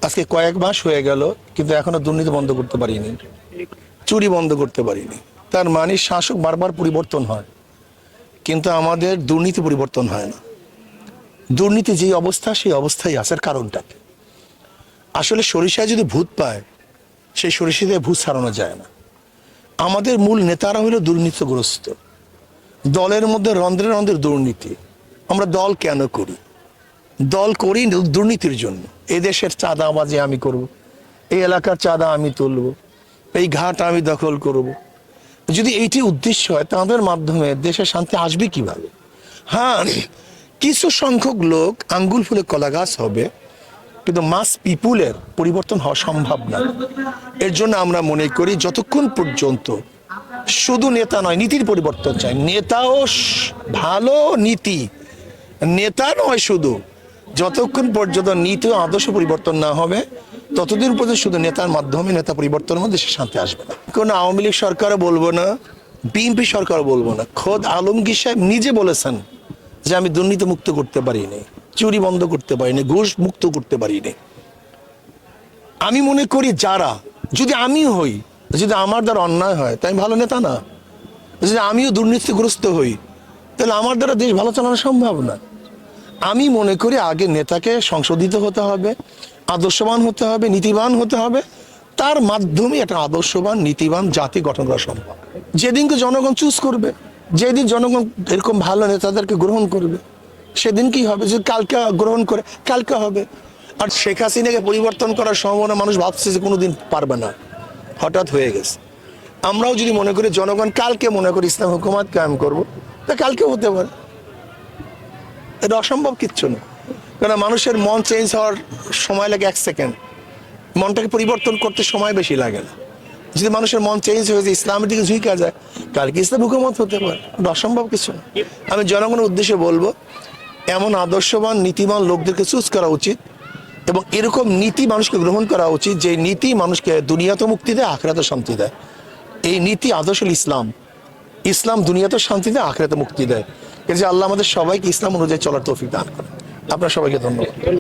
আজকে কয়েক মাস হয়ে গেল, কিন্তু এখনো দুর্নীতি বন্ধ করতে পারিনি, চুরি বন্ধ করতে পারিনি। তার মানে শাসক বারবার পরিবর্তন হয়, কিন্তু আমাদের দুর্নীতি পরিবর্তন হয় না। দুর্নীতি যে অবস্থা, সেই অবস্থায় আসার কারণটা আসলে সরিষায় যদি ভূত পায়, সেই সরিষা দিয়ে ভূত ছাড়ানো যায় না। আমাদের মূল নেতারা হলো দুর্নীতিগ্রস্ত। দলের মধ্যে রন্ধ্রে রন্ধ্রে দুর্নীতি। আমরা দল কেন করি? দল করি দুর্নীতির জন্য। এই দেশের চাঁদাবাজি আমি করব, এই এলাকার চাঁদা আমি তুলব, এই ঘাট আমি দখল করব। যদি এইটি উদ্দেশ্য হয়, তাদের মাধ্যমে দেশের শান্তি আসবে কিভাবে? হ্যাঁ, কিছু সংখ্যক লোক আঙ্গুল ফুলে কলা গাছ হবে, কিন্তু মাস পিপুলের পরিবর্তন হওয়া সম্ভব না। এর জন্য আমরা মনে করি যতক্ষণ পর্যন্ত শুধু নেতা নয়, নীতির পরিবর্তন চাই। নেতাও ভালো, নীতি নেতা নয় শুধু, যতক্ষণ পর্যন্ত নীতি ও আদর্শ পরিবর্তন না হবে, ততদিন পর্যন্ত শুধু নেতার মাধ্যমে নেতা পরিবর্তনের মধ্যে দেশে শান্তি আসবে না। কোনো আওয়ামী লীগ সরকারও বলবো না, বিএনপি সরকারও বলবো না। খোদ আলমগীর সাহেব নিজে বলেছেন যে আমি দুর্নীতি মুক্ত করতে পারিনি, চুরি বন্ধ করতে পারিনি, ঘুষ মুক্ত করতে পারিনি। আমি মনে করি যারা, যদি আমি হই, যদি আমার দ্বারা অন্যায় হয়, তাই ভালো নেতা না। যদি আমিও দুর্নীতিগ্রস্ত হই, তাহলে আমার দ্বারা দেশ ভালো চালানো সম্ভব না। আমি মনে করি আগে নেতাকে সংশোধিত হতে হবে, আদর্শবান হতে হবে, নীতিবান হতে হবে। তার মাধ্যমে একটা আদর্শবান নীতিবান জাতি গঠন করা সম্ভব। যেদিনকে জনগণ চুজ করবে, যেদিন জনগণ এরকম ভালো নেতাদেরকে গ্রহণ করবে, সেদিন কি হবে? যদি কালকে গ্রহণ করে, কালকে হবে। আর শেখ হাসিনাকে পরিবর্তন করার সম্ভাবনা মানুষ ভাবছে যে কোনোদিন পারবে না, হঠাৎ হয়ে গেছে। আমরাও যদি মনে করি জনগণ কালকে মনে করি ইসলাম হুকুমত কায়েম করবো, তা কালকে হতে পারে। এটা অসম্ভব কিচ্ছু না। কারণ মানুষের মন চেঞ্জ হওয়ার সময় লাগে 1 সেকেন্ড, মনটাকে পরিবর্তন করতে সময় বেশি লাগে না। যদি মানুষের মন চেঞ্জ হয়ে যায়, ইসলামের দিকে ঝুঁকে যায়, কালকে ইসলাম হুকুমত হতে পারে। এটা অসম্ভব কিছু না। আমি জনগণের উদ্দেশ্যে বলবো, এমন আদর্শবান নীতিবান লোকদেরকে চুজ করা উচিত, এবং এরকম নীতি মানুষকে গ্রহণ করা উচিত যে নীতি মানুষকে দুনিয়াতে মুক্তি দেয়, আখিরাতে শান্তি দেয়। এই নীতি আদর্শ ইসলাম। ইসলাম দুনিয়াতে শান্তি দেয়, আখিরাতে মুক্তি দেয়। এই যে আল্লাহ আমাদের সবাইকে ইসলাম অনুযায়ী চলার তৌফিক দান করেন। আপনার সবাইকে ধন্যবাদ।